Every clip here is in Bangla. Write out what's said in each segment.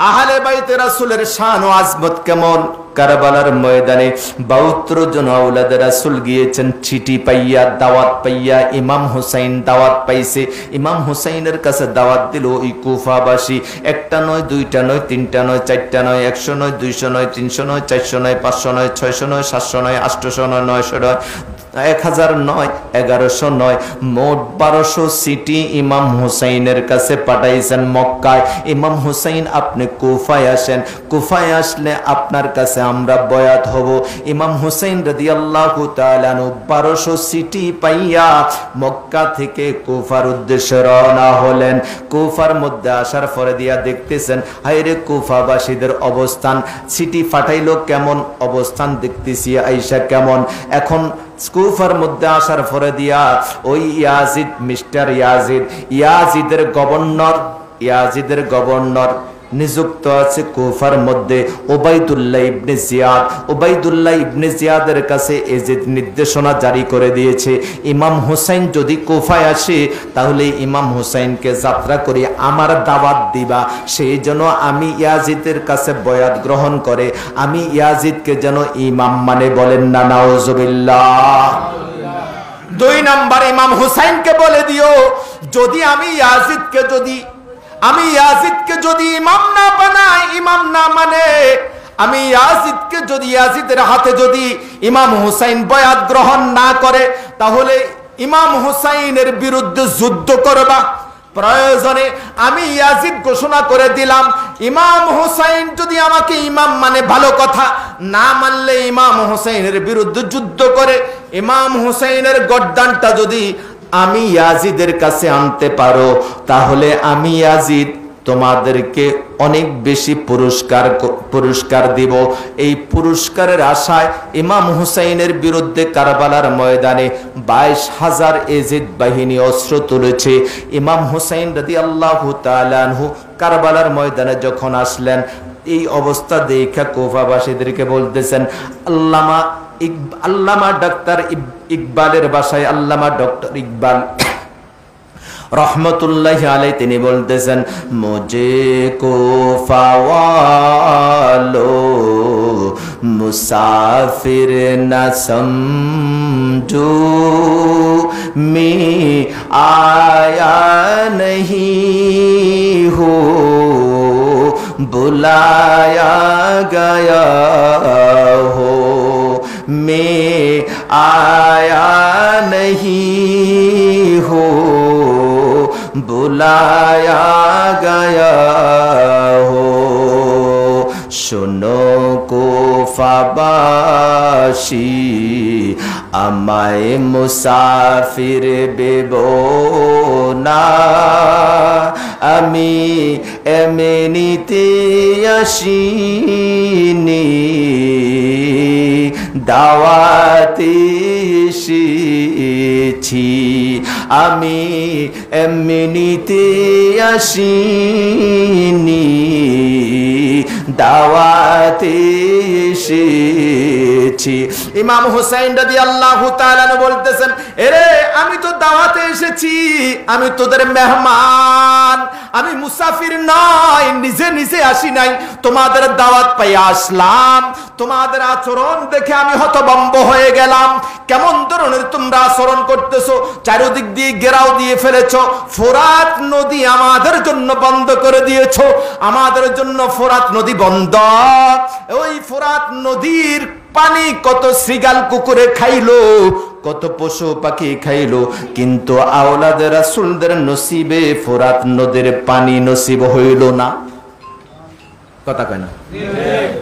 আহলে বাইতে রাসূলের শান ও আজমত কেমন। কারবালার ময়দানে 72 জন আওলাদ রাসূল গিয়েছেন, চিঠি পাইয়া, দাওয়াত পাইয়া। ইমাম হুসাইন দাওয়াত পাইছে, ইমাম হুসাইনের কাছে দাওয়াত দিল ওই কুফাবাসী। একটা নয়, দুইটা নয়, তিনটা নয়, চারটা নয়, 100 নয়, 200 নয়, 300 নয়, 400 নয়, 500 নয়, 600 নয়, 700 নয়, 800 নয়, 900 নয়, 1000 নয়, 1100 নয়, মোট 1200 সিটি ইমাম হুসাইনের কাছে পাঠাইছেন মক্কায়। ইমাম হুসাইন আপনি কুফায় আসেন, কুফায় আসলে আপনার কাছে আমরা বয়াত হব। ইমাম হুসাইন রাদিয়াল্লাহু তাআলা 1200 সিটি পাইয়া মক্কা থেকে কুফার উদ্দেশ্যে রওনা হলেন। কুফার মধ্যে আসার পরে দিয়া দেখতেছেন হায়রে কুফাবাসীদের অবস্থান, সিটি ফাটাইলো কেমন, অবস্থান দেখতেছি আইসা কেমন। এখন কুফার মধ্যে আসার পরে দিয়া ওই ইয়াজিদ, মিস্টার ইয়াজিদ, ইয়াজিদের গভর্নর নিযুক্ত আছে কুফার মধ্যে ওবাইদুল্লাহ ইবনে জিয়াদ। ওবাইদুল্লাহ ইবনে জিয়াদের কাছে এজিদ নির্দেশনা জারি করে দিয়েছে, ইমাম হুসাইন যদি কুফায় আসে তাহলে ইমাম হুসাইনকে যাত্রা করে আমার দাওয়াত দিবা। সেই জন্য আমি ইয়াজিদের কাছে বয়াত গ্রহণ করে আমি ইয়াজিদকে যেন ইমাম মানে, বলেন না নাউজুবিল্লাহ। 2 নাম্বার, ইমাম হুসাইনকে বলে দিও যদি আমি ইয়াজিদকে যদি ইমাম না বানাই, ইমাম না মানে, আমি ইয়াজিদকে যদি, ইয়াজিদের হাতে যদি ইমাম হুসাইন বয়াত গ্রহণ না করে তাহলে ইমাম হুসাইনের বিরুদ্ধে যুদ্ধ করবা। প্রয়োজনে আমি ইয়াজিদ ঘোষণা করে দিলাম, ইমাম হুসাইন যদি আমাকে ইমাম মানে ভালো কথা, না মানলে ইমাম হুসাইনের বিরুদ্ধে যুদ্ধ করে ইমাম হুসাইনের গর্দানটা যদি আমি ইয়াজিদের কাছে আনতে পারো তাহলে আমি ইয়াজিদ তোমাদেরকে অনেক বেশি পুরস্কার দিব। এই পুরস্কারের আশায় ইমাম হুসাইনের বিরুদ্ধে কারবালার ময়দানে 22,000 এজিদ বাহিনী অস্ত্র তুলেছে। ইমাম হুসাইন রাদিয়াল্লাহু তাআলা আনহু কারবালার ময়দানে যখন আসলেন, এই অবস্থা দেখা কুফাবাসীদেরকে বলতেছেন, আল্লামা ডাক্তার ইকবালের বাসায় আল্লামা ডক্টর ইকবাল রহমতুল্লাহি আলাইহি তিনি বলতেছেন, মুঝে কুফা ওয়ালো মুসাফির না সমঝো, মে আয়া नहीं हो बुलाया गया हो, मैं आया नहीं हो बुलाया गया हो। सुनो কুফাবাসী আমায় মুসাফির বেবো না, আমি এমনিতে আসিনি দাওয়াতে এসেছি, আমি এমনিতে আসিনি দাওয়াতে এসেছি। ইমাম হুসাইন রাদিয়াল্লাহু তাআলা বলতেছেন, এরে আমি তো দাওয়াতে এসেছি, আমি তোদের মেহমান, আমি মুসাফির নয়, নিজে নিজে আসি নাই, তোমাদের দাওয়াত পাই আসলাম। তোমাদের আচরণ দেখে আমি হতভম্ব হয়ে গেলাম। কেমন ধরনের তোমরা আচরণ করতেছো, চারিদিক দিয়ে ঘেরাও দিয়ে ফেলেছো, ফোরাত নদী আমাদের জন্য বন্ধ করে দিয়েছো, আমাদের জন্য ফোরাত নদী বন্ধ। ওই ফোরাত নদীর পানি কত শ্রীগাল কুকুরে খাইলো, কত পশু পাখি খাইলো, কিন্তু আওলাদ রাসূলদের নসিবে ফোরাত নদীর পানি নসিব হইল না। কথা কয় না?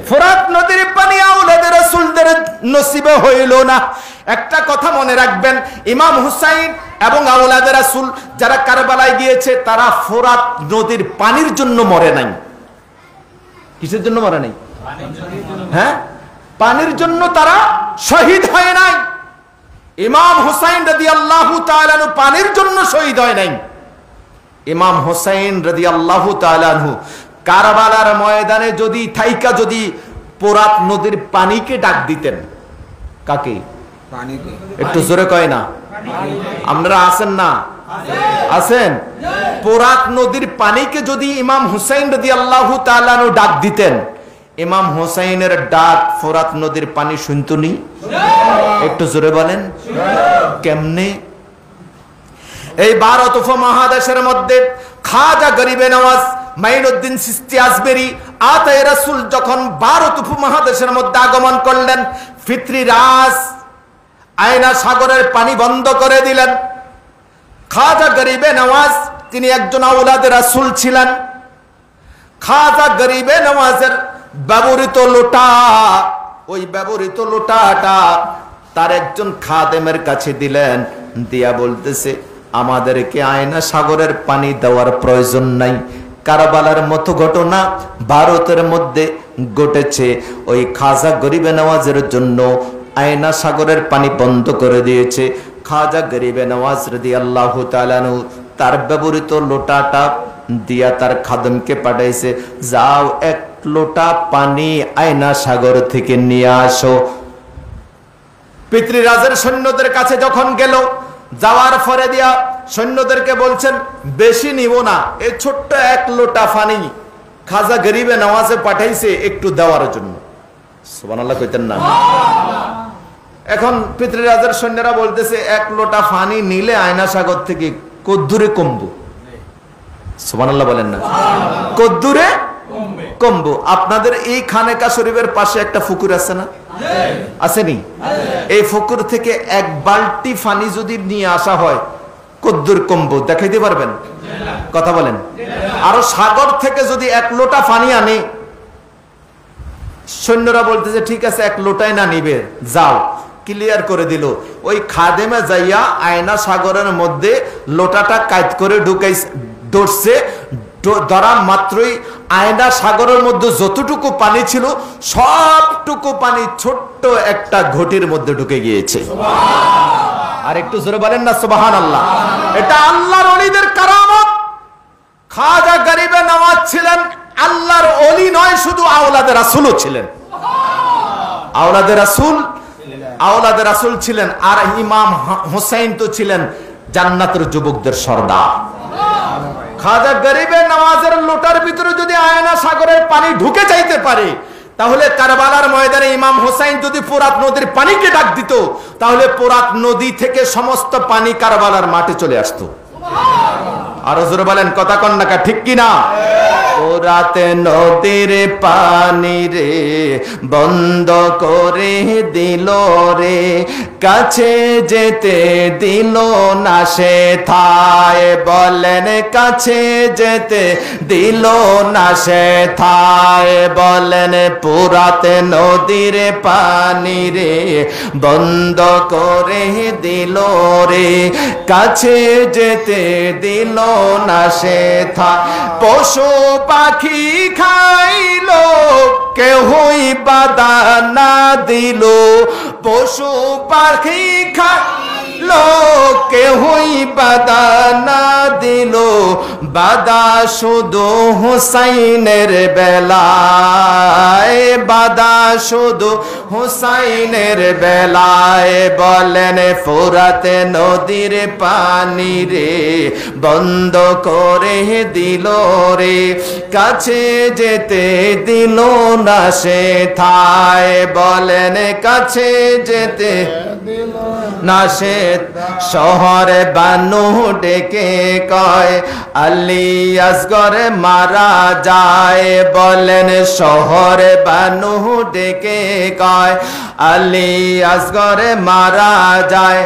ফোরাত নদীর পানি আওলাদ রাসূলদের নসিবে হইল না। একটা কথা মনে রাখবেন, ইমাম হুসাইন এবং আওলাদ রাসূল যারা কারবালায় গিয়েছে তারা ফোরাত নদীর পানির জন্য মরে নাই। কিসের জন্য মরে নাই? হ্যাঁ, পানির জন্য তারা শহীদ হয় নাই। ইমাম হুসাইন রাদিয়াল্লাহু তাআলা আনহু পানির জন্য শহীদ হয় নাই। ইমাম হুসাইন রাদিয়াল্লাহু তাআলা আনহু কারবালার ময়দানে যদি থাইকা যদি ফোরাত নদীর পানিকে ডাক দিতেন, কাকে? পানিকে। একটু জোরে কয় না? আপনারা আছেন না? আছেন? ফোরাত নদীর পানিকে যদি ইমাম হুসাইন রাদিয়াল্লাহু তাআলা আনহু ডাক দিতেন, ইমাম হুসাইনের ডাক ফোরাত নদীর পানি শুনতনি? একটু জোরে বলেন কেমনে? এই ভারত উপমহাদেশের মধ্যে খাজা গরিবে নওয়াজ মাইনুদ্দিন চিশতি আজমেরি আতায়ে রাসূল যখন ভারত উপমহাদেশের মধ্যে আগমন করলেন, ফিতরিরাজ আয়না সাগরের পানি বন্ধ করে দিলেন। খাজা গরিবে নওয়াজ তিনি একজন আওলাদে রাসূল ছিলেন। খাজা গরিবে নওয়াজের ব্যবহৃত লোটা, ওই ব্যবহৃত লোটাটা তার একজন খাদেমের কাছে দিলেন, দিয়া বলতেছে আমাদেরকে আয়না সাগরের পানি দেওয়ার প্রয়োজন নাই। কারবালার মতো ঘটনা ভারতের মধ্যে ঘটেছে, ওই খাজা গরিবে নওয়াজের জন্য আয়না সাগরের পানি বন্ধ করে দিয়েছে। খাজা গরিবে নওয়াজ রাদিয়াল্লাহু তাআলা আনহু তার ব্যবহৃত লোটাটা দিয়া তার খাদেমকে পাঠাইছে, যাও এক লোটা পানি আয়না সাগর থেকে নিয়ে আসো। পিতৃরাজের সৈন্যদের কাছে যখন গেল, যাওয়ার পরে দিয়া সৈন্যদেরকে বলছেন বেশি নিব না, এই ছোট্ট এক লোটা পানি খাজা গরিবে নওয়াজে পাঠাইছে একটু দেওয়ার জন্য। সুবহানাল্লাহ কইতেন না? এখন পিতৃরাজের সৈন্যরা বলতেছে এক লোটা পানি নিলে আয়না সাগর থেকে কদ্দুরে কমবো। সুবহানাল্লাহ বলেন না? কদ্দুরে কমবো। আপনাদের এই খানেকা শরীফের পাশে একটা পুকুর আছে না? আসেনি? এই পুকুর থেকে এক বালতি পানি যদি নিয়ে আসা হয় কদ্দুর কমবো দেখাইতে পারবেন? কথা বলেন। আরো সাগর থেকে যদি এক লোটা পানি আনে, সৈন্যরা বলতেছে ঠিক আছে এক লোটাই না নিবে, যাও। ক্লিয়ার করে দিল। ওই খাদেমে যাইয়া আয়না সাগরের মধ্যে লোটাটা কায়দ করে ঢুকাইছে, ধরছে। ধরা মাত্রই আয়না সাগরের মধ্যে যতটুকু পানি ছিল সবটুকু পানি ছোট্ট একটা ঘটির মধ্যে ঢুকে গিয়েছে। আর একটু জোরে বলেন না সুবহানাল্লাহ। এটা আল্লাহর ওলিদের কারামত। খাজা গরিবে নওয়াজ ছিলেন আল্লাহর ওলি নয়, শুধু আওলাদে রাসূলও ছিলেন। আওলাদে রাসূল ছিলেন। আর ইমাম হুসাইন তো ছিলেন জান্নাতের যুবকদের সর্দার। খাজা গরিবে নওয়াজের লোটার ভিতরে যদি আয়না সাগরের পানি ঢুকে যাইতে পারে, তাহলে কারবালার ময়দানে ইমাম হুসাইন যদি ফোরাত নদীর পানিকে ডাক দিত, তাহলে ফোরাত নদী থেকে সমস্ত পানি কারবালার মাঠে চলে আসতো। আরো জোরে বলেন, কথা কন না ঠিক কিনা? ফোরাত নদীর পানি রে বন্ধ করে দিল রে, কাছে যেতে দিল না সে থায়। বলেন কাছে যেতে দিল না সে থায়। বলেন ফোরাত নদীর পানি রে বন্ধ করে দিল রে, কাছে যেতে দিল না সে থায়। পশু পাখি খাইলো কেহই বাধা না দিল, পশু পাখি খাইলো কেহই বাধা না দিল, বাধা শুধু হুসাইনের বেলায়, বাধা শুধু হুসাইনের বেলায়। বলেন ফোরাত নদীর পানি রে বন্ধ করে দিল রে, কাছে যেতে দিল না সে থায়। বলেন কাছে যেতে না সে। শহরে বানু ডেকে কয় আলী আসগর মারা যায়। বলেন শহরে বানু ডেকে কয় আলী আসগর মারা যায়,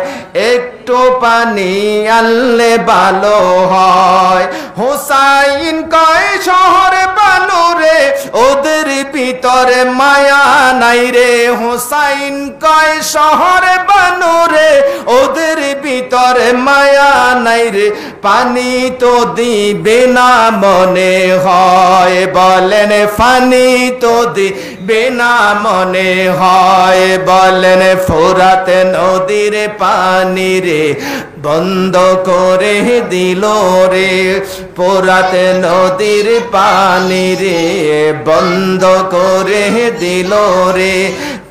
একটু পানি আনলে ভালো হয়। হুসাইন কয় শহরে বানু রে ওদের ভিতরে মায়া নাই রে। হুসাইন কয় শহরে বানু রে ওদের ভিতরে মায়া নাই রে, পানি তো দিবে না মনে হয়। বলেন পানি তো দিবে না মনে হয়। বলেন ফোরাত নদীর পানি রে বন্ধ করে দিল রে, ফোরাত নদীর পানি রে বন্ধ করে দিল রে,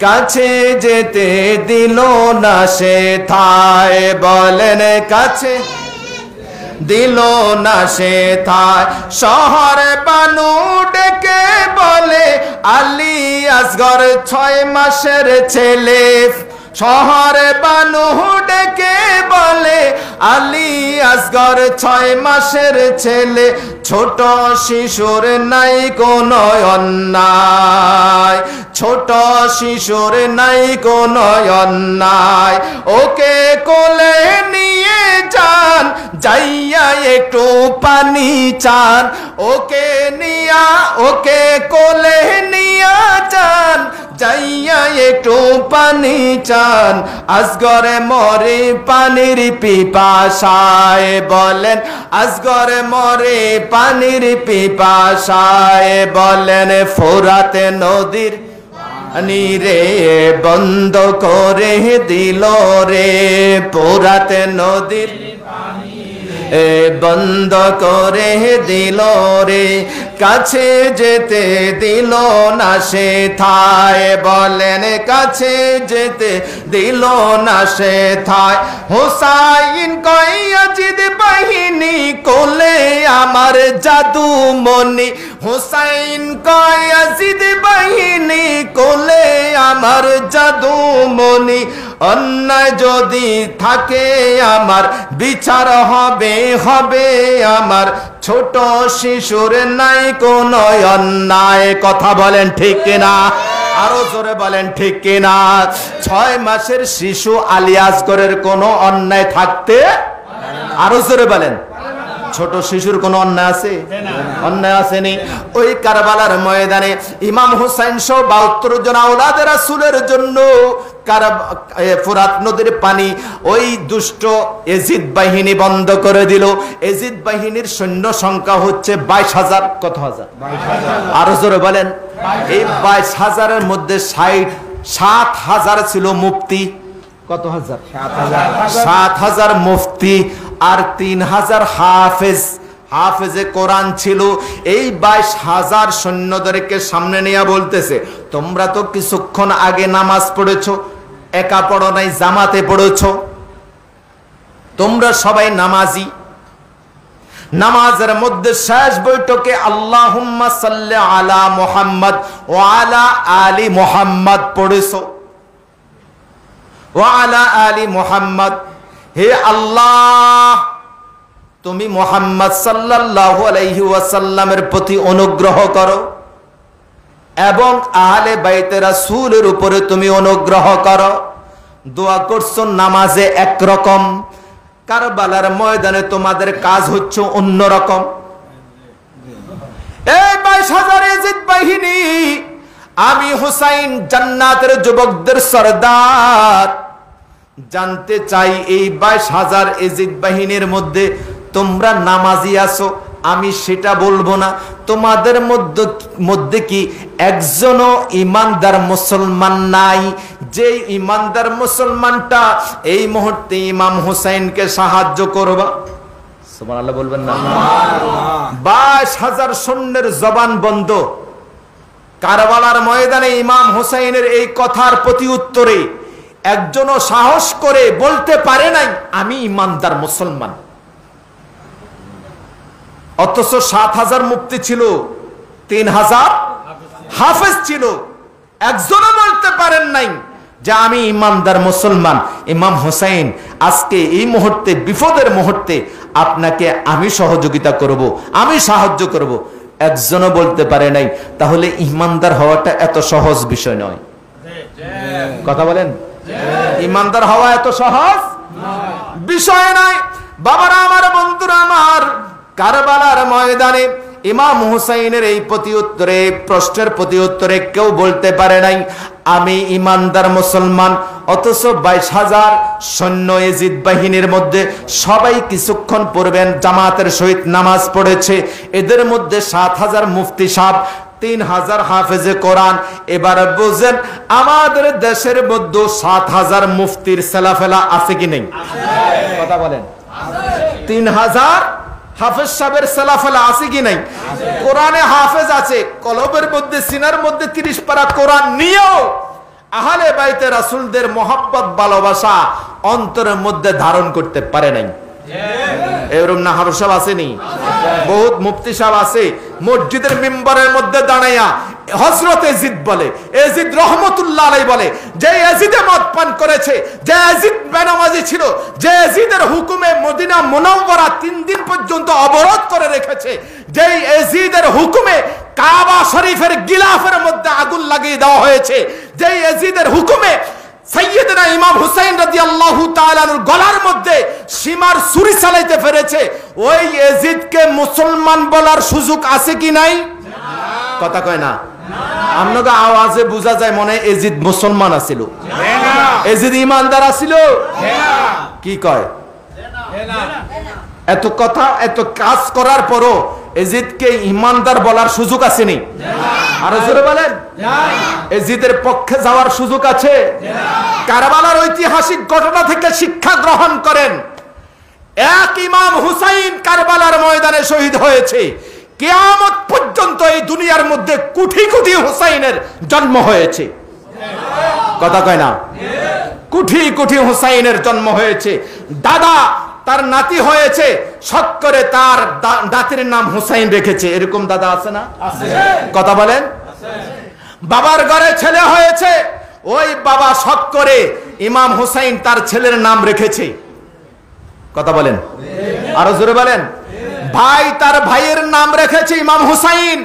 কাছে যেতে দিল না সে থায়। বলেন কাছে দিল না সে থায়। শহরে বানু ডেকে বলে আলী আসগর 6 মাসের ছেলে। শহরে বানু ডেকে বলে আলী আসগর 6 মাসের ছেলে। ছোট শিশুর নাই কোনো অন্যায়, ছোট শিশুর নাই কোনো অন্যায়। ওকে কোলে নিয়ে যান, যাইয়া একটু পানি চান। ওকে নিয়া, ওকে কোলে নিয়া যান, যাইয়া একটু পানি চান। আসগরে মরে পানির পিপাসায়, বলেন আসগরে মরে পানির পিপাসায়। বলেন ফোরাত নদীর পানি রে বন্ধ করে দিল রে, ফোরাত নদীর বন্ধ করে দিল রে। কাছে যেতে দিল না সে থায়, বলেন কাছে যেতে দিল না সে থায়। হুসাইন কয় ইয়াজিদ বাহিনী কোলে আমার জাদু মনি। হুসাইন কয় ইয়াজিদ বাহিনী কোলে আমার জাদু মনি। অন্যায় যদি থাকে আমার বিচার হবে হবে আমার। ছোট শিশুর নাই কোনো অন্যায়। কথা বলেন ঠিক কিনা? আরো জোরে বলেন ঠিক কিনা? 6 মাসের শিশু আলী আসগরের কোনো অন্যায় থাকতে, আরো জোরে বলেন, ছোট শিশুর কোন অন্যায় আছে? অন্যায় আসেনি। ওই কারবালার ময়দানে ইমাম হুসাইন সহ 72 জন আওলাদে রাসূলের জন্য ফোরাত নদীর পানি ওই দুষ্ট এজিদ বাহিনী বন্ধ করে দিল। এজিদ বাহিনীর সৈন্য সংখ্যা হচ্ছে 22,000। কত হাজার? 22,000। আরো জোরে বলেন। এই 22,000-এর মধ্যে 7,000 ছিল মুফতি। কত হাজার? 7,000 মুফতি আর 3,000 হাফেজ, হাফেজে কোরআন ছিল। এই 22,000 সৈন্যদেরকে সামনে নিয়ে বলতেছে, তোমরা তো কিছুক্ষণ আগে নামাজ পড়েছো, একা পড়ো নাই, জামাতে পড়েছো, তোমরা সবাই নামাজি। নামাজের মধ্যে শেষ বৈঠকে আল্লাহুম্মা সাল্লি আলা মুহাম্মদ ওয়া আলা আলি মুহাম্মদ পড়েছো, ওয়া আলা আলি মুহাম্মদ। হে আল্লাহ, তুমি মুহাম্মদ সাল্লাল্লাহু আলাইহি ওয়াসাল্লামের প্রতি অনুগ্রহ করো এবং আহলে বাইতে রাসূলের উপরে তুমি অনুগ্রহ করো। দোয়া করছো নামাজে একরকম, কারবালার ময়দানে তোমাদের কাজ হচ্ছে অন্যরকম। এই 22,000 এজিদ বাহিনী, আমি হুসাইন জান্নাতের যুবকদের সরদার। জানতে চাই এই 22,000 এজিদ বাহিনীর মধ্যে তোমরা নামাজি আছো, আমি সেটা বলবো না। তোমাদের মধ্যে কি একজনও ইমানদার মুসলমান নাই? যে ইমানদার মুসলমানটা এই মুহূর্তে ইমাম হুসাইনকে সাহায্য করবা? সুবহানাল্লাহ বলবেন না? 22,000 সৈন্যের জবান বন্ধ। কারবালার ময়দানে ইমাম হুসাইনের এই কথার প্রতি উত্তরে একজনও সাহস করে বলতে পারে নাই আমি ইমানদার মুসলমান। অথচ 7,000 মুফতি ছিল, 3,000 হাফেজ ছিল, একজনও বলতে পারেন নাই যে আমি ইমানদার মুসলমান। ইমাম হুসাইন আজকে এই মুহূর্তে, বিপদের মুহূর্তে আপনাকে আমি সহযোগিতা করব, আমি সাহায্য করব, একজনও বলতে পারে নাই। তাহলে ইমানদার হওয়াটা এত সহজ বিষয় নয়। কথা বলেন, ইমানদার হওয়া এত সহজ বিষয় নয়। বাবারা আমার, বন্ধুরা আমার, কারবালার ময়দানে ইমাম হুসাইনের এই প্রতি উত্তরে, প্রশ্নের প্রতি উত্তরে কেউ বলতে পারে নাই আমি ইমানদার মুসলমান। অথচ 22,000 সৈন্য এজিদ বাহিনীর মধ্যে সবাই কিছুক্ষণ পূর্বে জামাতের সহিত নামাজ পড়েছে। এদের মধ্যে 7,000 মুফতি সাহেব, 3,000 হাফেজে কোরআন। এবার বুঝেন আমাদের দেশের মধ্যে 7,000 মুফতির সেলাফেলা আছে কি নেই? কথা বলেন। 3,000 হাফেজ সাহেবের সেলাফেলা আছে কি নাই? কোরআনে হাফেজ আছে, কলবের মধ্যে, সিনার মধ্যে 30 পারা কোরআন নিয়েও আহলে বাইতে রাসূলদের মহব্বত, ভালোবাসা অন্তরের মধ্যে ধারণ করতে পারে নাই। এরকম না হারু সাহেব আসেনি, বহুত মুফতি সাহেব আছে মসজিদের মিম্বরের মধ্যে দাঁড়াইয়া হযরত এজিদ বলে, এজিদ রহমতুল্লাহ আলাইহি বলে, যে এজিদে মদ পান করেছে, যে এজিদ বেনামাজি ছিল, যে এজিদের হুকুমে মদিনা মুনাওয়ারা 3 দিন পর্যন্ত অবরোধ করে রেখেছে, যে এজিদের হুকুমে কাবা শরীফের গিলাফের মধ্যে আগুন লাগিয়ে দেওয়া হয়েছে, যে এজিদের হুকুমে সাইয়েদনা ইমাম হুসাইন রাদিয়াল্লাহু তাআলা আনহুর গলার মধ্যে সীমার ছুরি চালাইতে পেরেছে, ওই এজিদকে মুসলমান বলার সুযোগ আছে কি নাই? কথা কয় না। আপনাকে আওয়াজে বোঝা যায় মনে এজিদ মুসলমান আছিল, এজিদ ইমানদার আছিল। কি কয়? এত কথা এত কাজ করার পরও এজিদকে ইমানদার বলার সুযোগ আসেনি? আরো জোরে বলেন, এজিদের পক্ষে যাওয়ার সুযোগ আছে? কারবালার ঐতিহাসিক ঘটনা থেকে শিক্ষা গ্রহণ করেন। এক ইমাম হুসাইন কারবালার ময়দানে শহীদ হয়েছে, কিয়ামত পর্যন্ত এই দুনিয়ার মধ্যে কোটি কোটি হুসাইনের জন্ম হয়েছে। কথা কয় না? কোটি কোটি হুসাইনের জন্ম হয়েছে। দাদা তার নাতি হয়েছে, শখ করে তার নাতির নাম হুসাইন রেখেছে। এরকম দাদা আছে না? কথা বলেন। বাবার ঘরে ছেলে হয়েছে, ওই বাবা শখ করে ইমাম হুসাইন তার ছেলের নাম রেখেছে। কথা বলেন, আরো জোরে বলেন। ভাই তার ভাইয়ের নাম রেখেছে ইমাম হুসাইন,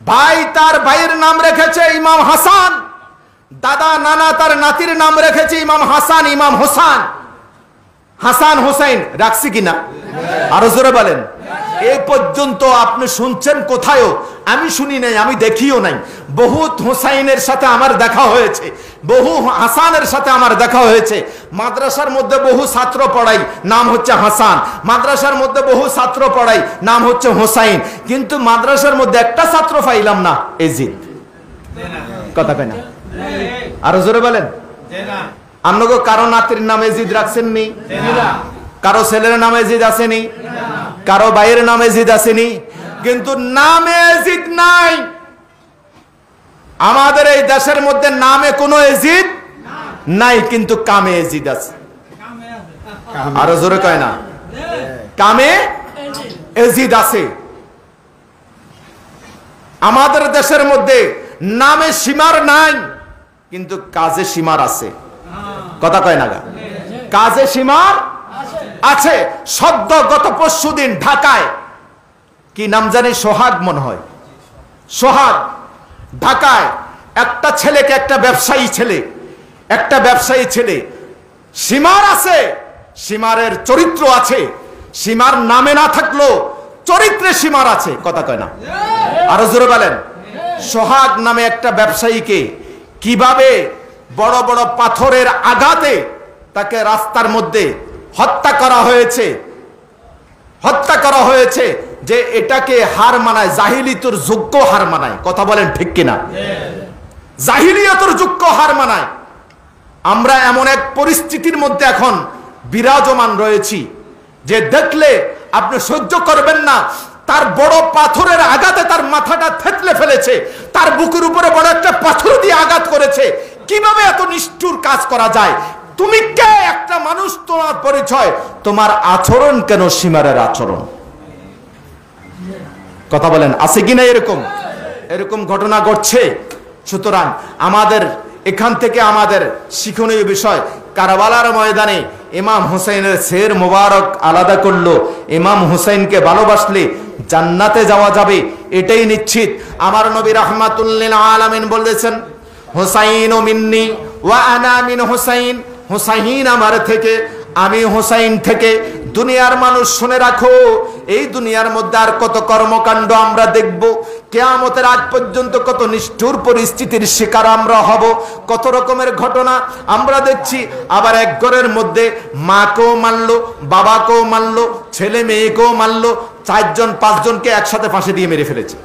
ভাই তার ভাইয়ের নাম রেখেছে ইমাম হাসান, দাদা নানা তার নাতির নাম রেখেছে ইমাম হাসান, ইমাম হুসান, হাসান হুসাইন। রাখছি কিনা? আরো জোরে বলেন। এই পর্যন্ত আপনি শুনছেন কোথায়ও? আমি শুনি নাই, আমি দেখিও নাই। বহু হুসাইনের সাথে আমার দেখা হয়েছে, বহু হাসানের সাথে আমার দেখা হয়েছে। মাদ্রাসার মধ্যে বহু ছাত্র পড়াই, নাম হচ্ছে হাসান। মাদ্রাসার মধ্যে বহু ছাত্র পড়াই, নাম হচ্ছে হুসাইন। কিন্তু মাদ্রাসার মধ্যে একটা ছাত্র পাইলাম না, এজিদ। কথা কয় না? আরো জোরে বলেন। আপনাকে কারো নাতির নাম এজিদ রাখছেন নি? কারো ছেলের নাম এজিদ আসেনি? কারো ভাইয়ের নাম এজিদ আসেনি? কিন্তু নামে এজিদ নাই। আমাদের এই দেশের মধ্যে নামে কোনো এজিদ নাই, কিন্তু কামে এজিদ আছে। আরো জোরে কয় না? কামে এজিদ আছে। আমাদের দেশের মধ্যে নামে সীমার নাই, কিন্তু কাজে সীমার আছে। কথা কয় না? কাজে সীমার আছে। সদ্য গত পরশুদিন ঢাকায়, কি নাম জানি, সোহাগ মনে হয়, সোহাগ, ঢাকায় একটা ছেলেকে, একটা ব্যবসায়ী ছেলে, একটা ব্যবসায়ী ছেলে, সীমার আছে, সীমারের চরিত্র আছে। সীমার নামে না থাকলো চরিত্রে সীমার আছে। কথা কয় না? আরো জোরে বলেন। সোহাগ নামে একটা ব্যবসায়ীকে কিভাবে বড় বড় পাথরের আঘাতে তাকে রাস্তার মধ্যে হত্যা করা হয়েছে, হত্যা করা হয়েছে, যে এটাকে হার মানায়, জাহিলিয়তের যোগ্য হার মানায়। কথা বলেন ঠিক কিনা? জাহিলিয়তের যোগ্য হার মানায়। আমরা এমন এক পরিস্থিতির মধ্যে এখন বিরাজমান রয়েছি যে দেখলে আপনি সহ্য করবেন না। তার বড় পাথরের আঘাতে তার মাথাটা থেতলে ফেলেছে, তার বুকের উপরে বড় একটা পাথর দিয়ে আঘাত করেছে। কিভাবে এত নিষ্ঠুর কাজ করা যায়? তুমি কে? একটা মানুষ, তোমার পরিচয়, তোমার আচরণ কেন সীমারের আচরণ? কথা বলেন, আছে কিনা এরকম? এরকম ঘটনা ঘটছে। সুতরাং আমাদের এখান থেকে আমাদের শিক্ষণীয় বিষয়, কারবালার ময়দানে ইমাম হুসাইনের শের মোবারক আলাদা করলো। ইমাম হুসাইনকে ভালোবাসলে জান্নাতে যাওয়া যাবে, এটাই নিশ্চিত। আমার নবী রাহমাতুল লিল আলামিন বলেছেন, হুসাইনু মিন্নি ওয়া আনা মিন হুসাইন। হুসাইন আমার থেকে, আমি হুসাইন থেকে। দুনিয়ার মানুষ শুনে রাখো, এই দুনিয়ার মধ্যে আর কত কর্মকাণ্ড আমরা দেখব। কিয়ামতের আগ পর্যন্ত কত নিষ্ঠুর পরিস্থিতির শিকার আমরা হব, কত রকমের ঘটনা আমরা দেখছি। আবার এক ঘরের মধ্যে মাকেও মারলো, বাবাকেও মারলো, ছেলে মেয়েকেও মারলো, 4 জন 5 জনকে একসাথে ফাঁসি দিয়ে মেরে ফেলেছে।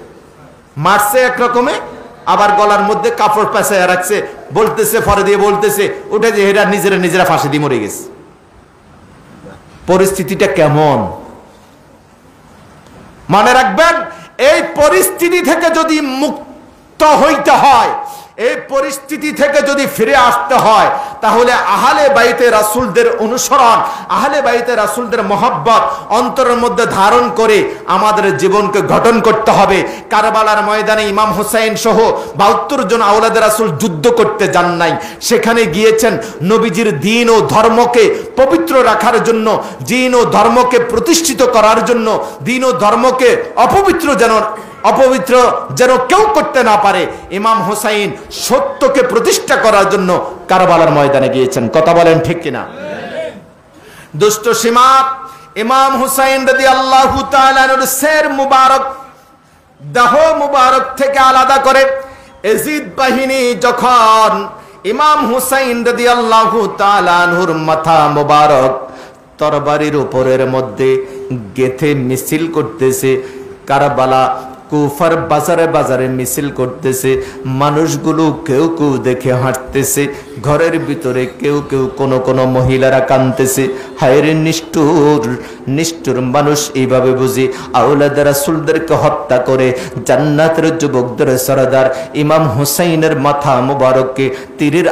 মারছে একরকমে, আবার গলার মধ্যে কাপড় পেঁচায় রাখছে, বলতেছে, ফরে দিয়ে বলতেছে, উঠে যে এরা নিজেরা ফাঁসি দিয়ে মরে গেছে। পরিস্থিতিটা কেমন মনে রাখবেন। এই পরিস্থিতি থেকে যদি মুক্ত হইতে হয়, এই পরিস্থিতি থেকে যদি ফিরে আসতে হয়, তাহলে আহলে বাইতে রাসূলদের অনুসরণ, আহলে বাইতে রাসূলদের মহব্বত অন্তরের মধ্যে ধারণ করে আমাদের জীবনকে গঠন করতে হবে। কারবালার ময়দানে ইমাম হুসাইন সহ 72 জন আওলাদ রাসূল যুদ্ধ করতে যান নাই, সেখানে গিয়েছেন নবীজির দ্বীন ও ধর্মকে পবিত্র রাখার জন্য, দ্বীন ও ধর্মকে প্রতিষ্ঠিত করার জন্য, দ্বীন ও ধর্মকে অপবিত্র যেন কেউ করতে না পারে। ইমাম হুসাইন সত্যকে প্রতিষ্ঠা করার জন্য কারবালার ময়দানে গিয়েছেন। কথা বলেন ঠিক কিনা? দুষ্ট সীমা ইমাম হুসাইন রাদিয়াল্লাহু তাআলা আনহুর শির মুবারক, দেহ মুবারক থেকে আলাদা করে এজিদ বাহিনী যখন ইমাম হুসাইন রাদিয়াল্লাহু তাআলা আনহুর মাথা মুবারক তরবারির উপরের মধ্যে গেথে মিছিল করতেছে, কারবালা কুফার বাজারে বাজারে মিছিল করতেছে, মানুষগুলো কেউ কেউ দেখে হাঁটতেছে, ঘরের ভিতরে কেউ কেউ কোনো মহিলারা কাঁদতেছে। হায়রে নিষ্ঠুর নিষ্ঠুর মানুষ এইভাবে বুঝি আওলাদ রাসূলদেরকে হত্যা করে জান্নাতের যুবকদের সরদার ইমাম হুসাইনের মাথা মুবারককে তীরের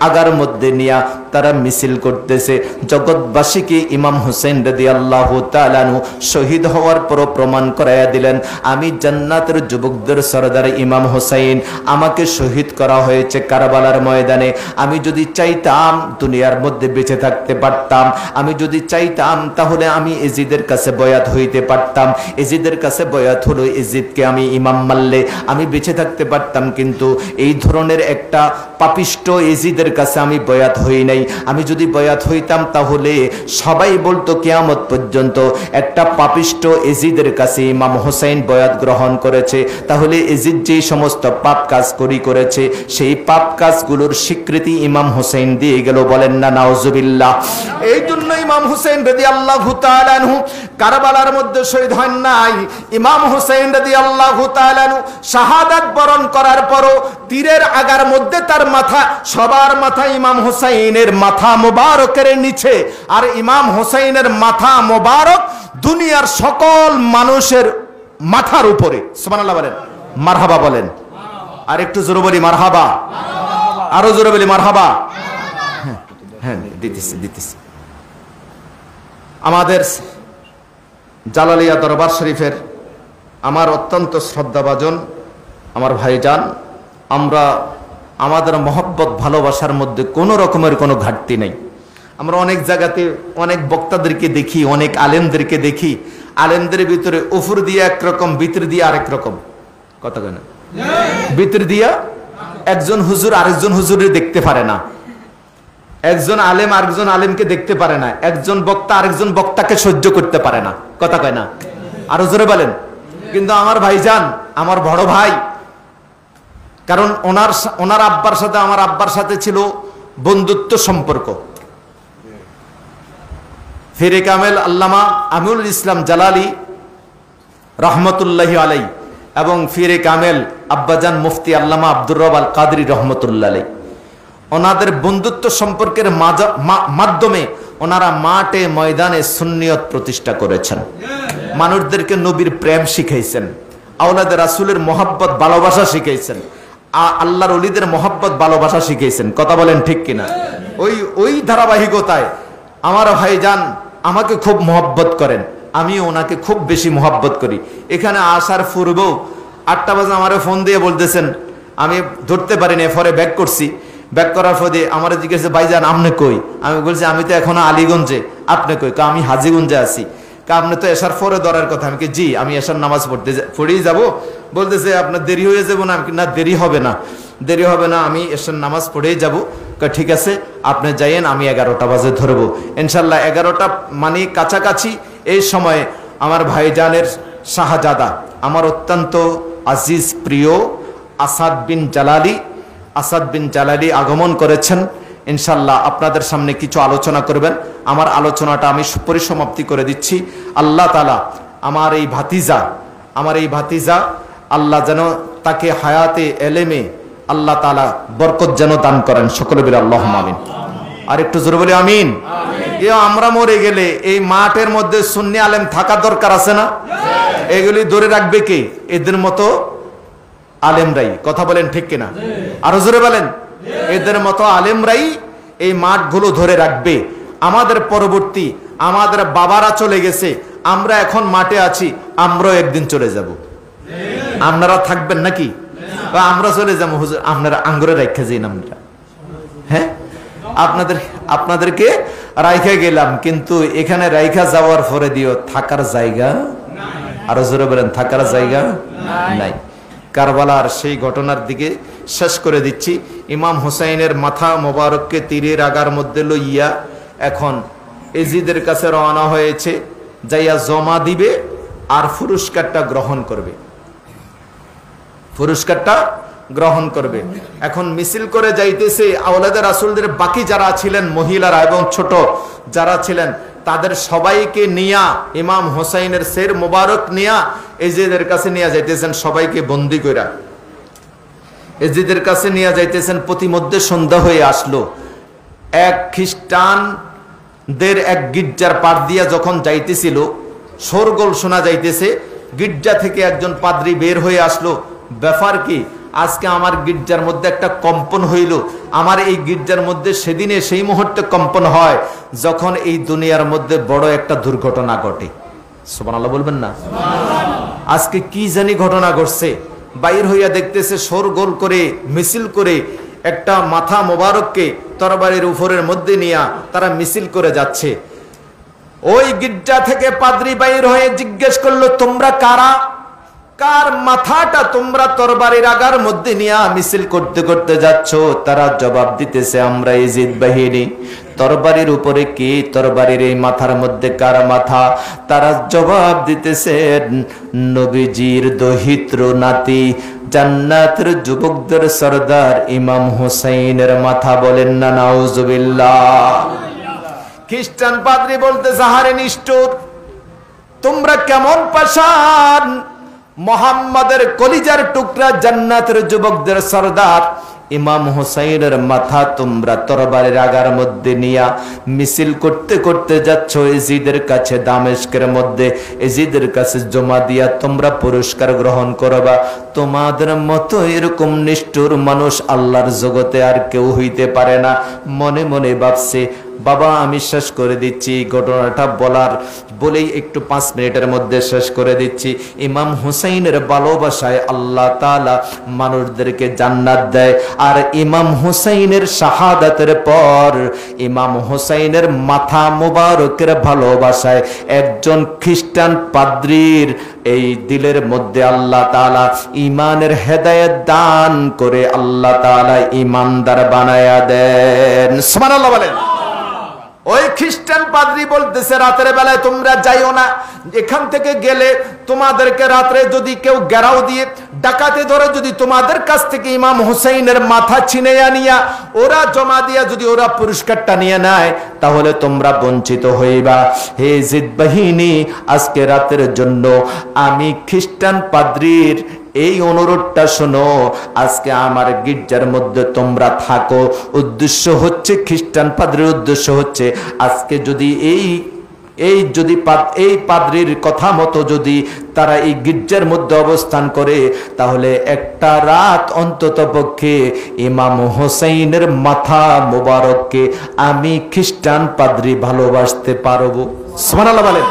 আগার মধ্যে নিয়ে তারা মিছিল করতেছে। জগৎবাসীকে ইমাম হুসাইন রাদিয়াল্লাহু তাআলা আনহু শহীদ হওয়ার পর প্রমাণ করাইয়া দিলেন, আমি জান্নাতের যুবকদের সরদার ইমাম হুসাইন, আমাকে শহীদ করা হয়েছে কারবালার ময়দানে। আমি যদি চাইতাম দুনিয়ার মধ্যে বেঁচে থাকতে পারতাম, আমি যদি চাইতাম তাহলে আমি এজিদের কাছে বয়াত হইতে পারতাম। এজিদের কাছে বয়াত হলো এজিদকে আমি ইমাম মানলে আমি বেঁচে থাকতে পারতাম, কিন্তু এই ধরনের একটা পাপিষ্ট এজিদের কাছে আমি বয়াত হই নাই। আমি যদি বয়াত হইতাম তাহলে সবাই বলতো কিয়ামত পর্যন্ত একটা পাপিষ্ট এজিদের কাছে ইমাম হুসাইন বয়াত গ্রহণ করেছে, তাহলে এজিদ যে সমস্ত পাপ কাজ করেছে সেই পাপ কাজগুলোর স্বীকৃতি ইমাম হুসাইন দিয়ে গেল। বলেন না নাউজুবিল্লাহ। এই জন্য ইমাম হুসাইন রাদিয়াল্লাহু তাআলা আনহু কারবালার মধ্যে শহীদ হন নাই। ইমাম হুসাইন রাদিয়াল্লাহু তাআলা আনহু শাহাদাত বরণ করার পরও তীরের আগার মধ্যে তার মাথা, সবার মাথা ইমাম হুসাইনের মাথা মোবারকের নিচে, আর ইমাম হুসাইনের মাথা মোবারক দুনিয়ার সকল মানুষের মাথার উপরে। সুবহানাল্লাহ বলেন, মারহাবা বলেন, আর একটু জোরে বলি মারহাবা, আরো জোরে বলি মারহাবা। হ্যাঁ দিতেছি। আমাদের জালালিয়া দরবার শরীফের আমার অত্যন্ত শ্রদ্ধাভাজন আমার ভাইজান, আমরা আমাদের মহব্বত ভালোবাসার মধ্যে কোনো রকমের কোনো ঘাটতি নেই। আমরা অনেক জায়গাতে অনেক বক্তাদেরকে দেখি, অনেক আলেমদেরকে দেখি, আলেমদের ভিতরে উপর দিয়ে একরকম, ভিতর দিয়ে আরেক রকম। কথা কেন? ভিতর দিয়া একজন হুজুর আরেকজন হুজুরের দেখতে পারে না, একজন আলেম আরেকজন আলেমকে দেখতে পারে না, একজন বক্তা আরেকজন বক্তাকে সহ্য করতে পারে না। কথা কয় না? আরো জোরে বলেন। কিন্তু আমার ভাইজান, আমার বড় ভাই, কারণ ওনার আব্বার সাথে আমার আব্বার সাথে ছিল বন্ধুত্ব সম্পর্ক। ফিরে কামেল আল্লামা আমিনুল ইসলাম জালালি রহমতুল্লাহি আলাই এবং ফিরে কামেল আব্বাজান মুফতি আল্লামা আব্দুর রব আল কাদরি রহমতুল্লাহ আলাই, ওনাদের বন্ধুত্ব সম্পর্কের মাধ্যমে ওনারা মাঠে ময়দানে সুন্নিয়ত প্রতিষ্ঠা করেছেন, মানুষদেরকে নবীর প্রেম শিখাইছেন, আওলাদ রাসূলের মহব্বত ভালোবাসা শিখাইছেন, আল্লাহর ওলিদের মহব্বত ভালোবাসা শিখাইছেন। কথা বলেন ঠিক কিনা? ওই ধারাবাহিকতায় আমার ভাইজান আমাকে খুব মহব্বত করেন, আমি ওনাকে খুব বেশি মহব্বত করি। এখানে আসার পূর্বেও 8টা বাজে আমার ফোন দিয়ে বলতেছেন, আমি ধরতে পারিনি, পরে ব্যাক করছি। ব্যাক করার পরে আমার জিজ্ঞেস, ভাইজান আপনি কই? আমি বলছি আমি তো এখনো আলীগঞ্জে। আপনি কই? আমি হাজীগঞ্জে আছি। আপনি তো এসার পরে ধরার কথা। আমি জি, আমি এসার নামাজ পড়েই যাব। বলতেছে আপনার দেরি হয়ে যাবো না? না, দেরি হবে না, দেরি হবে না, আমি এসার নামাজ পড়েই যাব। ঠিক আছে, আপনি যাইয়েন, আমি 11টা বাজে ধরবো ইনশাল্লাহ। 11টা মানে কাছাকাছি এই সময় আমার ভাইজানের শাহজাদা, আমার অত্যন্ত আজিজ প্রিয় আসাদ বিন জালালি আগমন করেছেন। ইনশাল্লাহ আপনাদের সামনে কিছু আলোচনা করবেন। আমার আলোচনাটা আমি পরিসমাপ্তি করে দিচ্ছি। আল্লাহ তাআলা আমার এই ভাতিজা আল্লাহ যেন তাকে হায়াতে এলেমে আল্লাহ তাআলা বরকত যেন দান করেন। সকলে বলে আল্লাহুম্মা আমিন। আর একটু জোরে বলি আমিন। আমরা মরে গেলে এই মাঠের মধ্যে সুন্নি আলেম থাকা দরকার আছে না? এগুলি ধরে রাখবে কে? এদের মতো আলেমরাই। কথা বলেন ঠিক কিনা? আরো জোরে বলেন। এদের মতো আলেমরাই এই মাঠগুলো ধরে রাখবে। আমাদের পরবর্তী আমাদের বাবারা চলে গেছে, আমরা এখন মাঠে আছি, আমরাও একদিন চলে যাব। আপনারা থাকবেন নাকি? বা আমরা চলে যাবো হুজুর, আপনারা আঙ্গুরে রাখা যাই না আমরা। হ্যাঁ, আপনাদেরকে রাইখা গেলাম, কিন্তু এখানে রাইখা যাওয়ার পরে দিও থাকার জায়গা, আরো জোরে বলেন থাকার জায়গা নাই। কারবালার সেই ঘটনার দিকে শেষ করে দিচ্ছি। ইমাম হুসাইনের মাথা মোবারককে তীরের আগার মধ্যে লইয়া এখন এজিদের কাছে রওনা হয়েছে, যাইয়া জমা দিবে আর পুরস্কারটা গ্রহণ করবে, পুরস্কারটা গ্রহণ করবে। এখন মিছিল করে যাইতেছে আওলাদে রাসূলদের বাকি যারা ছিলেন, মহিলারা এবং ছোট যারা ছিলেন, তাদের সবাইকে নিয়া ইমাম হোসাইনের সের মোবারক নিয়া এজিদের কাছে নিয়ে যাইতেছেন, সবাইকে বন্দি কইরা এজিদের কাছে নিয়ে যাইতেছেন। প্রতিমধ্যে সন্ধ্যা হয়ে আসলো। এক খ্রিস্টানদের এক গির্জার পার দিয়া যখন যাইতেছিল, শোরগোল শোনা যাইতেছে। গির্জা থেকে একজন পাদ্রী বের হয়ে আসলো। ব্যাপার কি? আজকে আমার গির্জার মধ্যে একটা কম্পন হইল। আমার এই গির্জার মধ্যে সেদিনে সেই মুহূর্তে কম্পন হয় যখন এই দুনিয়ার মধ্যে বড় একটা দুর্ঘটনা ঘটে। সুবহানাল্লাহ বলবেন না? আজকে কি জানি ঘটনা ঘটছে। বাইর হইয়া দেখতেছে শোরগোল করে মিছিল করে একটা মাথা মোবারককে তরবারির উপরের মধ্যে নিয়ে তারা মিছিল করে যাচ্ছে। ওই গির্জা থেকে পাদ্রী বাইর হয়ে জিজ্ঞেস করলো, তোমরা কারা? কার মাথাটা তোমরা তরবারির আগার মধ্যে নিয়ে মিছিল করতে করতে যাচ্ছ? তারা জবাব দিতেছে, আমরা ইজিদ বাহিনী। তরবারির উপরে কি? তরবারির এই মাথার মধ্যে কার মাথা? তারা জবাব দিতেছে, নবীজির দহিত্র নাতি, জান্নাতের যুবকদের সরদার ইমাম হুসাইনের মাথা। বলেন না নাউজুবিল্লাহ। খ্রিস্টান পাদ্রী বলতেছে, হারে নিষ্ঠুর, তোমরা কেমন পাষাণ! মোহাম্মদের কলিজার টুকরা জান্নাতের যুবকদের সরদার ইমাম হুসাইনের মাথা তোমরা তরবারির আগার মধ্যে নিয়া মিছিল করতে করতে যাচ্ছ এজিদের কাছে, দামেস্কের মধ্যে এজিদের কাছে জমা দিয়া তোমরা পুরস্কার গ্রহণ করবা। তোমাদের মতো এরকম নিষ্ঠুর মানুষ আল্লাহর জগতে আর কেউ হইতে পারে না। মনে মনে ভাবছে, বাবা আমি শেষ করে দিচ্ছি ঘটনাটা বলেই একটু 5 মিনিটের মধ্যে শেষ করে দিচ্ছি। ইমাম হুসাইনের ভালোবাসায় আল্লাহ তাআলা মানুষদেরকে জান্নাত দেয়। আর ইমাম হুসাইনের শাহাদাতের পর ইমাম হুসাইনের মাথা মোবারকের ভালোবাসায় একজন খ্রিস্টান পাদ্রীর এই দিলের মধ্যে আল্লাহ তাআলা ঈমানের হেদায়েত দান করে আল্লাহ তাআলা ঈমানদার বানায়া দেন। সুবহানাল্লাহ বলেন। ওই খ্রিস্টান পাদ্রী বলতেছে, রাতের বেলায় তোমরা যাইও না, এখান থেকে গেলে তোমাদেরকে রাত্রে যদি কেউ গেরাও দিয়ে ডাকাতে ধরে যদি তোমাদের কাছ থেকে ইমাম হুসাইনের মাথা ছিনে আনিয়া ওরা জমা দিয়া যদি ওরা পুরস্কারটা নিয়ে নেয়, তাহলে তোমরা বঞ্চিত হইবা। হে জিদ বাহিনী, আজকে রাতের জন্য আমি খ্রিস্টান পাদ্রীর এই অনুরোধটা শোনো, আজকে আমার গির্জার মধ্যে তোমরা থাকো। উদ্দেশ্য হচ্ছে, খ্রিস্টান পাদ্রীর উদ্দেশ্য হচ্ছে, আজকে যদি এই পাদ্রীর কথা মতো যদি তারা এই গির্জার মধ্যে অবস্থান করে, তাহলে একটা রাত অন্তত পক্ষে ইমাম হুসাইনের মাথা মোবারককে আমি খ্রিস্টান পাদ্রী ভালোবাসতে পারবো। সুবহানাল্লাহ বলেন।